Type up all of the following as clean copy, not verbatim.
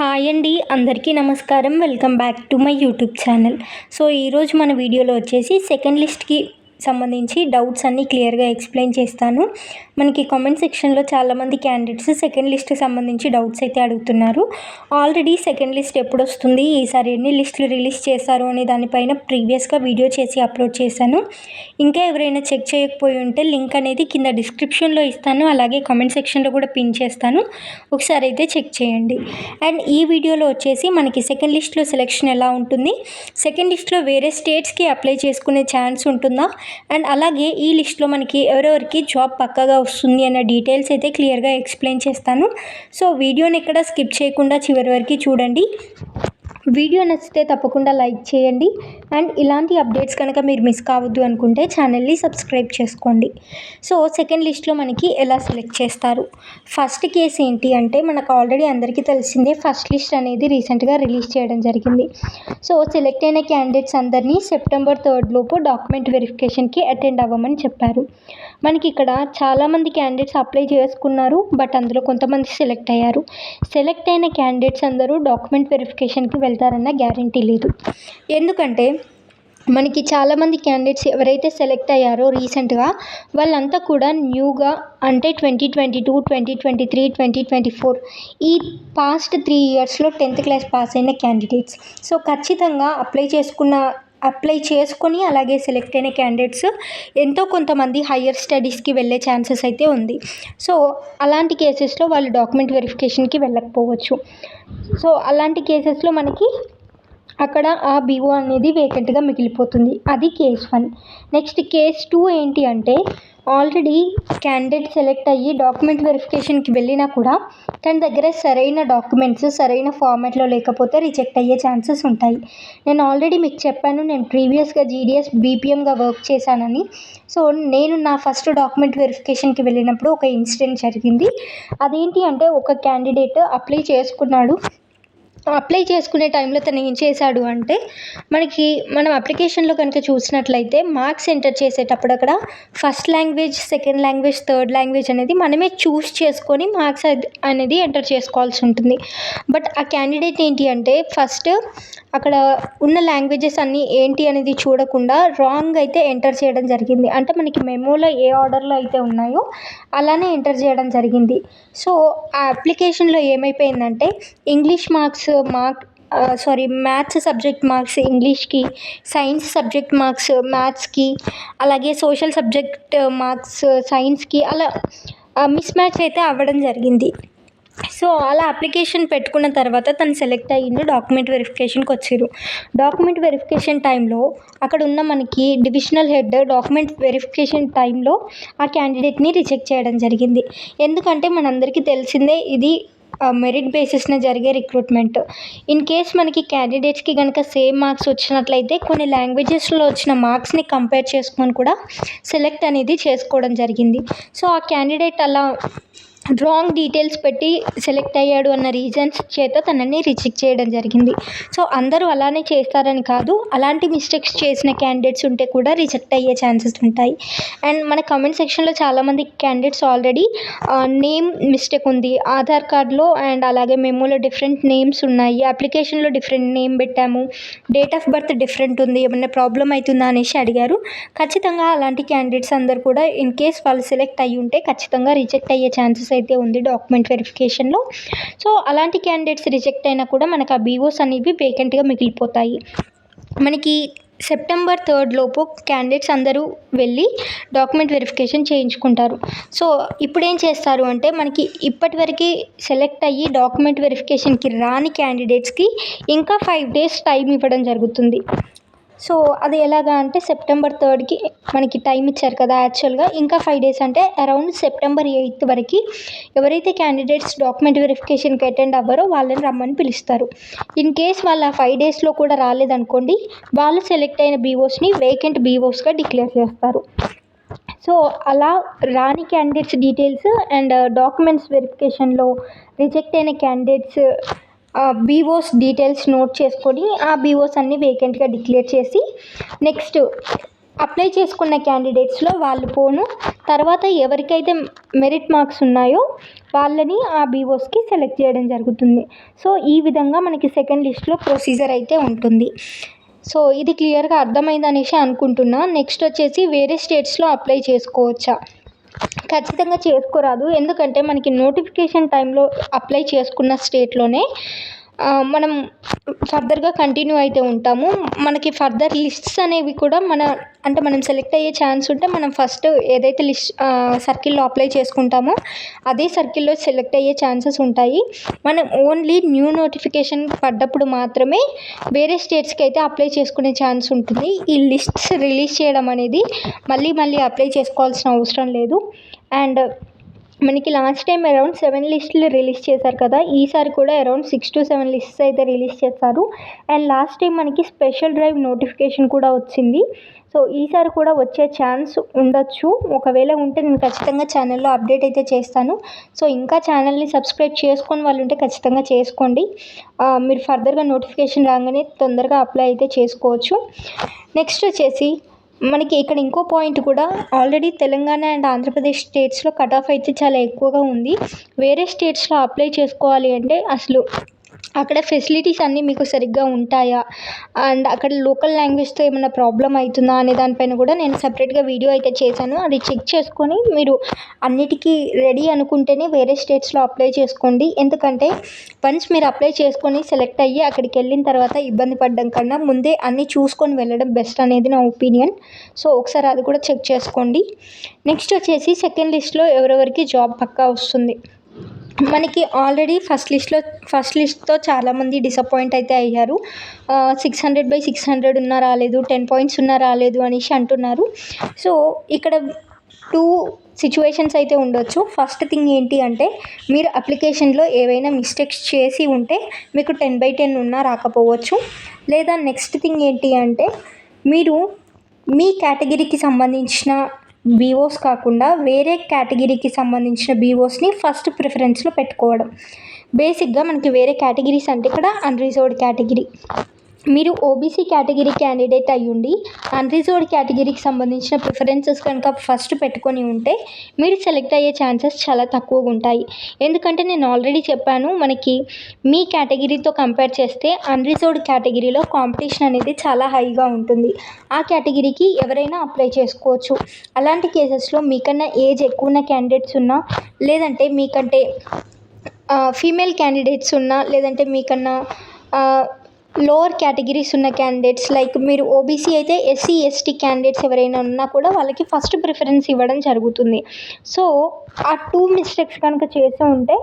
Hi అండి, అందరికీ నమస్కారం. Welcome back to my YouTube channel. So ఈరోజు మన వీడియోలో వచ్చేసి సెకండ్ లిస్ట్కి సంబంధించి డౌట్స్ అన్నీ క్లియర్గా ఎక్స్ప్లెయిన్ చేస్తాను. మనకి కామెంట్ సెక్షన్లో చాలామంది క్యాండిడేట్స్ సెకండ్ లిస్ట్కి సంబంధించి డౌట్స్ అయితే అడుగుతున్నారు. ఆల్రెడీ సెకండ్ లిస్ట్ ఎప్పుడు వస్తుంది, ఈసారి ఎన్ని లిస్టులు రిలీజ్ చేశారు అనే దానిపైన ప్రీవియస్గా వీడియో చేసి అప్లోడ్ చేశాను. ఇంకా ఎవరైనా చెక్ చేయకపోయి ఉంటే లింక్ అనేది కింద డిస్క్రిప్షన్లో ఇస్తాను, అలాగే కామెంట్ సెక్షన్లో కూడా పిన్ చేస్తాను, ఒకసారి అయితే చెక్ చేయండి. అండ్ ఈ వీడియోలో వచ్చేసి మనకి సెకండ్ లిస్ట్లో సెలెక్షన్ ఎలా ఉంటుంది, సెకండ్ లిస్ట్లో వేరే స్టేట్స్కి అప్లై చేసుకునే ఛాన్స్ ఉంటుందా, అండ్ అలాగే ఈ లిస్ట్లో మనకి ఎవరెవరికి జాబ్ పక్కాగా వస్తుంది అన్న డీటెయిల్స్ అయితే క్లియర్గా ఎక్స్ప్లెయిన్ చేస్తాను. సో వీడియోని ఎక్కడ స్కిప్ చేయకుండా చివరి వరకు చూడండి. వీడియో నచ్చితే తప్పకుండా లైక్ చేయండి. అండ్ ఇలాంటి అప్డేట్స్ కనుక మీరు మిస్ కావద్దు అనుకుంటే ఛానల్ని సబ్స్క్రైబ్ చేసుకోండి. సో సెకండ్ లిస్ట్లో మనకి ఎలా సెలెక్ట్ చేస్తారు, ఫస్ట్ కేసు ఏంటి అంటే మనకు ఆల్రెడీ అందరికీ తెలిసిందే, ఫస్ట్ లిస్ట్ అనేది రీసెంట్గా రిలీజ్ చేయడం జరిగింది. సో సెలెక్ట్ అయిన క్యాండిడేట్స్ అందరినీ సెప్టెంబర్ 3 లోపు డాక్యుమెంట్ వెరిఫికేషన్కి అటెండ్ అవ్వమని చెప్పారు. మనకి ఇక్కడ చాలామంది క్యాండిడేట్స్ అప్లై చేసుకున్నారు, బట్ అందులో కొంతమంది సెలెక్ట్ అయ్యారు. సెలెక్ట్ అయిన క్యాండిడేట్స్ అందరూ డాక్యుమెంట్ వెరిఫికేషన్కి వెళ్తారన్న గ్యారంటీ లేదు. ఎందుకంటే మనకి చాలామంది క్యాండిడేట్స్ ఎవరైతే సెలెక్ట్ అయ్యారో రీసెంట్గా వాళ్ళంతా కూడా న్యూగా అంటే 2022, 2023, 2024 ఈ పాస్ట్ 3 ఇయర్స్లో 10th క్లాస్ పాస్ అయిన క్యాండిడేట్స్. సో ఖచ్చితంగా అప్లై చేసుకొని అలాగే సెలెక్ట్ అయిన క్యాండిడేట్స్ ఎంతో కొంతమంది హయ్యర్ స్టడీస్కి వెళ్ళే ఛాన్సెస్ అయితే ఉంది. సో అలాంటి కేసెస్లో వాళ్ళు డాక్యుమెంట్ వెరిఫికేషన్కి వెళ్ళకపోవచ్చు. సో అలాంటి కేసెస్లో మనకి అక్కడ ఆ బీఓ అనేది వేకెంట్గా మిగిలిపోతుంది. అది కేస్ 1. నెక్స్ట్ కేస్ 2 ఏంటి అంటే ఆల్రెడీ క్యాండిడేట్ సెలెక్ట్ అయ్యి డాక్యుమెంట్ వెరిఫికేషన్కి వెళ్ళినా కూడా తన దగ్గర సరైన డాక్యుమెంట్స్ సరైన ఫార్మాట్లో లేకపోతే రిజెక్ట్ అయ్యే ఛాన్సెస్ ఉంటాయి. నేను ఆల్రెడీ మీకు చెప్పాను, నేను ప్రీవియస్గా జీడిఎస్ బీపీఎంగా వర్క్ చేశానని. సో నేను నా ఫస్ట్ డాక్యుమెంట్ వెరిఫికేషన్కి వెళ్ళినప్పుడు ఒక ఇన్సిడెంట్ జరిగింది. అదేంటి అంటే ఒక క్యాండిడేట్ అప్లై చేసుకునే టైంలో తను ఏం చేశాడు అంటే మనం అప్లికేషన్లో కనుక చూసినట్లయితే మార్క్స్ ఎంటర్ చేసేటప్పుడు అక్కడ first language, second language, third language అనేది మనమే చూస్ చేసుకొని మార్క్స్ అనేది ఎంటర్ చేసుకోవాల్సి ఉంటుంది. బట్ ఆ క్యాండిడేట్ ఏంటి అంటే ఫస్ట్ అక్కడ ఉన్న లాంగ్వేజెస్ అన్నీ ఏంటి అనేది చూడకుండా రాంగ్ అయితే ఎంటర్ చేయడం జరిగింది. అంటే మనకి మెమోలో ఏ ఆర్డర్లో అయితే ఉన్నాయో అలానే ఎంటర్ చేయడం జరిగింది. సో ఆ అప్లికేషన్లో ఏమైపోయిందంటే ఇంగ్లీష్ మ్యాథ్స్ సబ్జెక్ట్ మార్క్స్ ఇంగ్లీష్కి, సైన్స్ సబ్జెక్ట్ మార్క్స్ మ్యాథ్స్కి, అలాగే సోషల్ సబ్జెక్ట్ మార్క్స్ సైన్స్కి అలా మిస్ మ్యాచ్ అయితే అవ్వడం జరిగింది. సో అలా అప్లికేషన్ పెట్టుకున్న తర్వాత తను సెలెక్ట్ అయ్యిండు, డాక్యుమెంట్ వెరిఫికేషన్కి వచ్చారు. డాక్యుమెంట్ వెరిఫికేషన్ టైంలో అక్కడ ఉన్న మనకి డివిజనల్ హెడ్ డాక్యుమెంట్ వెరిఫికేషన్ టైంలో ఆ క్యాండిడేట్ని రిజెక్ట్ చేయడం జరిగింది. ఎందుకంటే మనందరికీ తెలిసిందే ఇది మెరిట్ బేసిస్న జరిగే రిక్రూట్మెంట్. ఇన్ కేస్ మనకి క్యాండిడేట్స్కి కనుక సేమ్ మార్క్స్ వచ్చినట్లయితే కొన్ని లాంగ్వేజెస్లో వచ్చిన మార్క్స్ని కంపేర్ చేసుకొని కూడా సెలెక్ట్ అనేది చేసుకోవడం జరిగింది. సో ఆ క్యాండిడేట్ అలా రాంగ్ డీటెయిల్స్ పెట్టి సెలెక్ట్ అయ్యాడు అన్న రీజన్స్ చేత తనని రిజెక్ట్ చేయడం జరిగింది. సో అందరూ అలానే చేస్తారని కాదు, అలాంటి మిస్టేక్స్ చేసిన క్యాండిడేట్స్ ఉంటే కూడా రిజెక్ట్ అయ్యే ఛాన్సెస్ ఉంటాయి. అండ్ మన కామెంట్ సెక్షన్లో చాలామంది క్యాండిడేట్స్ ఆల్రెడీ నేమ్ మిస్టేక్ ఉంది ఆధార్ కార్డులో, అండ్ అలాగే మెమోలో డిఫరెంట్ నేమ్స్ ఉన్నాయి, అప్లికేషన్లో డిఫరెంట్ నేమ్ పెట్టాము, డేట్ ఆఫ్ బర్త్ డిఫరెంట్ ఉంది, ఏమైనా ప్రాబ్లం అవుతుందా అనేసి అడిగారు. ఖచ్చితంగా అలాంటి క్యాండిడేట్స్ అందరు కూడా ఇన్ కేస్ వాళ్ళు సెలెక్ట్ అయ్యి ఉంటే ఖచ్చితంగా రిజెక్ట్ అయ్యే ఛాన్సెస్ అయితే ఉంది డాక్యుమెంట్ వెరిఫికేషన్లో. సో అలాంటి క్యాండిడేట్స్ రిజెక్ట్ అయినా కూడా మనకు ఆ బీఓస్ అనేవి వేకెంట్గా మిగిలిపోతాయి. మనకి సెప్టెంబర్ 3 లోపు క్యాండిడేట్స్ అందరూ వెళ్ళి డాక్యుమెంట్ వెరిఫికేషన్ చేయించుకుంటారు. సో ఇప్పుడు ఏం చేస్తారు అంటే మనకి ఇప్పటివరకు సెలెక్ట్ అయ్యి డాక్యుమెంట్ వెరిఫికేషన్కి రాని క్యాండిడేట్స్కి ఇంకా 5 days టైం ఇవ్వడం జరుగుతుంది. సో అది ఎలాగా అంటే సెప్టెంబర్ 3కి మనకి టైం ఇచ్చారు కదా, యాక్చువల్గా ఇంకా 5 days అంటే అరౌండ్ సెప్టెంబర్ 8 వరకు ఎవరైతే క్యాండిడేట్స్ డాక్యుమెంట్ వెరిఫికేషన్కి అటెండ్ అవ్వరో వాళ్ళని రమ్మని పిలుస్తారు. ఇన్ కేస్ వాళ్ళు ఆ 5 daysలో కూడా రాలేదనుకోండి, వాళ్ళు సెలెక్ట్ అయిన బీఓస్ని వేకెంట్ బీఓస్గా డిక్లేర్ చేస్తారు. సో అలా రాని క్యాండిడేట్స్ డీటెయిల్స్ అండ్ డాక్యుమెంట్స్ వెరిఫికేషన్లో రిజెక్ట్ అయిన క్యాండిడేట్స్ బీఓస్ డీటెయిల్స్ నోట్ చేసుకొని ఆ బీఓస్ అన్నీ వేకెంట్గా డిక్లేర్ చేసి నెక్స్ట్ అప్లై చేసుకున్న క్యాండిడేట్స్లో వాళ్ళు పోను తర్వాత ఎవరికైతే మెరిట్ మార్క్స్ ఉన్నాయో వాళ్ళని ఆ బీఓస్కి సెలెక్ట్ చేయడం జరుగుతుంది. సో ఈ విధంగా మనకి సెకండ్ లిస్ట్లో ప్రొసీజర్ అయితే ఉంటుంది. సో ఇది క్లియర్గా అర్థమైందనేసి అనుకుంటున్నా. నెక్స్ట్ వచ్చేసి వేరే స్టేట్స్లో అప్లై చేసుకోవచ్చా? ఖచ్చితంగా చేసుకోరాదు. ఎందుకంటే మనకి నోటిఫికేషన్ టైంలో అప్లై చేసుకున్న స్టేట్లోనే మనం ఫర్దర్గా కంటిన్యూ అయితే ఉంటాము. మనకి ఫర్దర్ లిస్ట్స్ అనేవి కూడా మనం సెలెక్ట్ అయ్యే ఛాన్స్ ఉంటే మనం ఫస్ట్ ఏదైతే సర్కిల్లో అప్లై చేసుకుంటామో అదే సర్కిల్లో సెలెక్ట్ అయ్యే ఛాన్సెస్ ఉంటాయి. మనం ఓన్లీ న్యూ నోటిఫికేషన్ పడ్డప్పుడు మాత్రమే వేరే స్టేట్స్కి అయితే అప్లై చేసుకునే ఛాన్స్ ఉంటుంది. ఈ లిస్ట్స్ రిలీజ్ చేయడం అనేది మళ్ళీ అప్లై చేసుకోవాల్సిన అవసరం లేదు. అండ్ మనకి లాస్ట్ టైం అరౌండ్ 7 లిస్టులు రిలీజ్ చేశారు కదా, ఈసారి కూడా అరౌండ్ 6 to 7 లిస్ట్స్ అయితే రిలీజ్ చేస్తారు. అండ్ లాస్ట్ టైం మనకి స్పెషల్ డ్రైవ్ నోటిఫికేషన్ కూడా వచ్చింది. సో ఈసారి కూడా వచ్చే ఛాన్స్ ఉండొచ్చు. ఒకవేళ ఉంటే నేను ఖచ్చితంగా ఛానల్లో అప్డేట్ అయితే చేస్తాను. సో ఇంకా ఛానల్ని సబ్స్క్రైబ్ చేసుకొని వాళ్ళు ఉంటే ఖచ్చితంగా చేసుకోండి. మీరు ఫర్దర్గా నోటిఫికేషన్ రాగానే తొందరగా అప్లై అయితే చేసుకోవచ్చు. నెక్స్ట్ వచ్చేసి మనకి ఇక్కడ ఇంకో పాయింట్ కూడా, ఆల్రెడీ తెలంగాణ అండ్ ఆంధ్రప్రదేశ్ స్టేట్స్లో కట్ ఆఫ్ అయితే చాలా ఎక్కువగా ఉంది. వేరే స్టేట్స్లో అప్లై చేసుకోవాలి అంటే అసలు అక్కడ ఫెసిలిటీస్ అన్నీ మీకు సరిగ్గా ఉంటాయా, అండ్ అక్కడ లోకల్ లాంగ్వేజ్తో ఏమైనా ప్రాబ్లం అవుతుందా అనే దానిపైన కూడా నేను సపరేట్గా వీడియో అయితే చేశాను. అది చెక్ చేసుకొని మీరు అన్నిటికీ రెడీ అనుకుంటేనే వేరే స్టేట్స్లో అప్లై చేసుకోండి. ఎందుకంటే వన్స్ మీరు అప్లై చేసుకొని సెలెక్ట్ అయ్యి అక్కడికి వెళ్ళిన తర్వాత ఇబ్బంది పడడం కన్నా ముందే అన్నీ చూసుకొని వెళ్ళడం బెస్ట్ అనేది నా ఒపీనియన్. సో ఒకసారి అది కూడా చెక్ చేసుకోండి. నెక్స్ట్ వచ్చేసి సెకండ్ లిస్ట్లో ఎవరెవరికి జాబ్ పక్కా వస్తుంది. మనకి ఆల్రెడీ ఫస్ట్ లిస్ట్తో చాలామంది డిసప్పాయింట్ అయితే అయ్యారు. 600/600 ఉన్నా రాలేదు, 10 points ఉన్నా రాలేదు అనేసి అంటున్నారు. సో ఇక్కడ 2 సిచ్యువేషన్స్ అయితే ఉండొచ్చు. ఫస్ట్ థింగ్ ఏంటి అంటే మీరు అప్లికేషన్లో ఏవైనా మిస్టేక్స్ చేసి ఉంటే మీకు 10/10 ఉన్నా రాకపోవచ్చు. లేదా నెక్స్ట్ థింగ్ ఏంటి అంటే మీరు మీ కేటగిరీకి సంబంధించిన బీఓస్ కాకుండా వేరే కేటగిరీకి సంబంధించిన బీఓస్ని ఫస్ట్ ప్రిఫరెన్స్లో పెట్టుకోవడం. బేసిక్గా మనకి వేరే కేటగిరీస్ అంటే ఇక్కడ అన్రిజర్వ్డ్ కేటగిరీ. మీరు ఓబీసీ కేటగిరీ క్యాండిడేట్ అయ్యుండి అన్రిజర్వ్డ్ కేటగిరీకి సంబంధించిన ప్రిఫరెన్సెస్ కనుక ఫస్ట్ పెట్టుకొని ఉంటే మీరు సెలెక్ట్ అయ్యే ఛాన్సెస్ చాలా తక్కువగా ఉంటాయి. ఎందుకంటే నేను ఆల్రెడీ చెప్పాను, మనకి మీ కేటగిరీతో కంపేర్ చేస్తే అన్రిజర్వ్డ్ కేటగిరీలో కాంపిటీషన్ అనేది చాలా హైగా ఉంటుంది. ఆ కేటగిరీకి ఎవరైనా అప్లై చేసుకోవచ్చు. అలాంటి కేసెస్లో మీకన్నా ఏజ్ ఎక్కువ ఉన్న క్యాండిడేట్స్ ఉన్నా, లేదంటే మీకంటే ఫీమేల్ క్యాండిడేట్స్ ఉన్నా, లేదంటే మీకన్నా లోవర్ కేటగిరీస్ ఉన్న క్యాండిడేట్స్, లైక్ మీరు ఓబీసీ అయితే ఎస్సీ ఎస్టీ క్యాండిడేట్స్ ఎవరైనా ఉన్నా కూడా వాళ్ళకి ఫస్ట్ ప్రిఫరెన్స్ ఇవ్వడం జరుగుతుంది. సో ఆ 2 మిస్టేక్స్ కనుక చేసి ఉంటే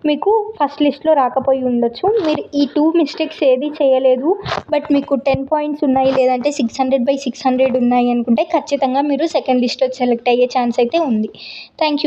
మీకు ఫస్ట్ లిస్ట్లో రాకపోయి ఉండొచ్చు. మీరు ఈ 2 మిస్టేక్స్ ఏది చేయలేదు, బట్ మీకు 10 points ఉన్నాయి, లేదంటే 600/600 ఉన్నాయి అనుకుంటే ఖచ్చితంగా మీరు సెకండ్ లిస్ట్లో సెలెక్ట్ అయ్యే ఛాన్స్ అయితే ఉంది. Thank you.